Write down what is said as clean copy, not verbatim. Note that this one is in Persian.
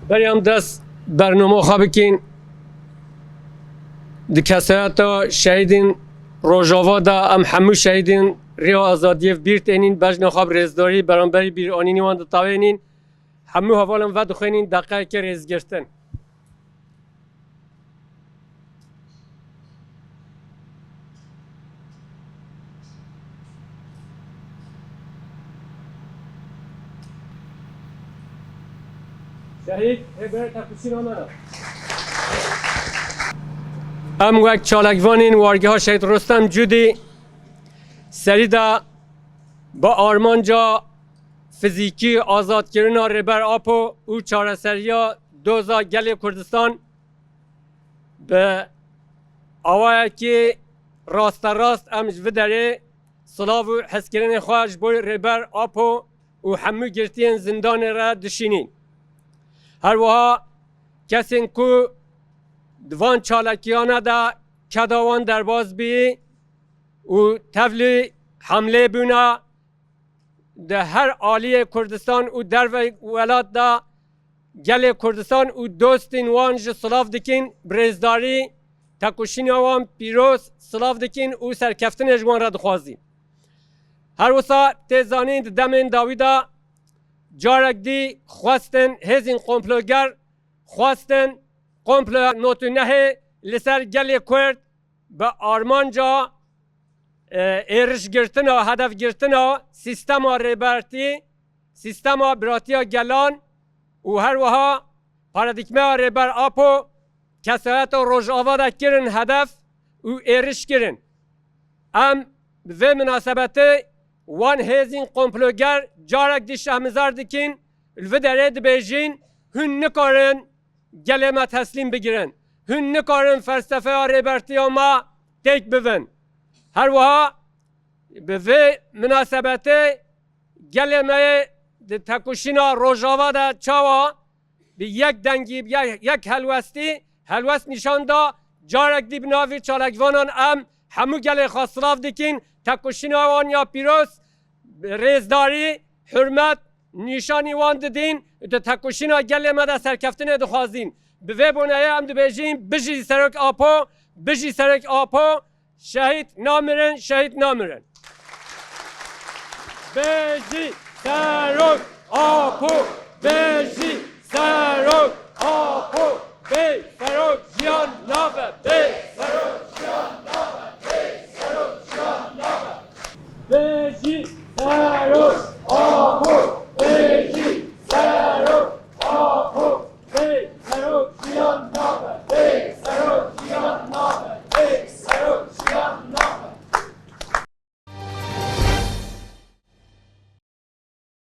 بریم دست برنامه خواه بکن دی کسایت شهیدین روژاوا دا ام همو شهیدین ریا آزادی بیرت اینین بجن خواب رزداری برانبری بیر آنینی وان دا تاوینین همو حوالم ود خوینین دقیقه که رز گرتن شهید هبرت تپوسی نامانا ام وقت چالکوانین وارگه ها شهید رستم جودی سریدا با آرمانجا فیزیکی آزاد کردن ربر آپو او چارەسەریya دوزا گل کردستان به آوای که راست ام جوه داره سلاو و حس کردن خواهش بوی ربر آپو و همو گرتین زندان را دشینین هر وها کسین کو دوان چالکیانه دا کداوان در باز بی و تفلی حمله بونا ده هر آلی کردستان و در ولات دا گل کردستان و دوستین وانج سلاف دکین برزداری تکوشین وان پیروز سلاف دکین و سرکفتن اجوان را دخوازیم هر وسا تزانین دمین داویدا جارک دی خواستن هزین قمپلوگر خواستن قمپلو نوتونه لسر گل کرد به آرمانجا ایرش گرتن و هدف گرتن و سیستم ریبرتی سیستم براتی گلان و هر وها پارادیکمه ریبر آپو کسایت و روژاوا دا کرن هدف و ایرش کرن ام به مناسبت وان هزین قمپلوگر جارک دی شهمزار دکین الوه داره بیجین هن نکارن گله ما تسلیم بگیرن هن نکارن فلسفه ریبرتی ما تک بون هر وها به مناسبت گله ما تکوشینا روژاوا دا چاوا به یک دنگی یک هلوست نشان دا جارک دی بناوی چالکوانان ام همو گله خواستلاف دکین تکوشینا وان یا پیروز رزداری حرمت نشانی وان دین ده تکوشینا گله ما دا سرکفتن دخوازین به وی بونه هم دو بیجین بجی سرک آپو شهید نامرن بجی سرک آپو بجی سرک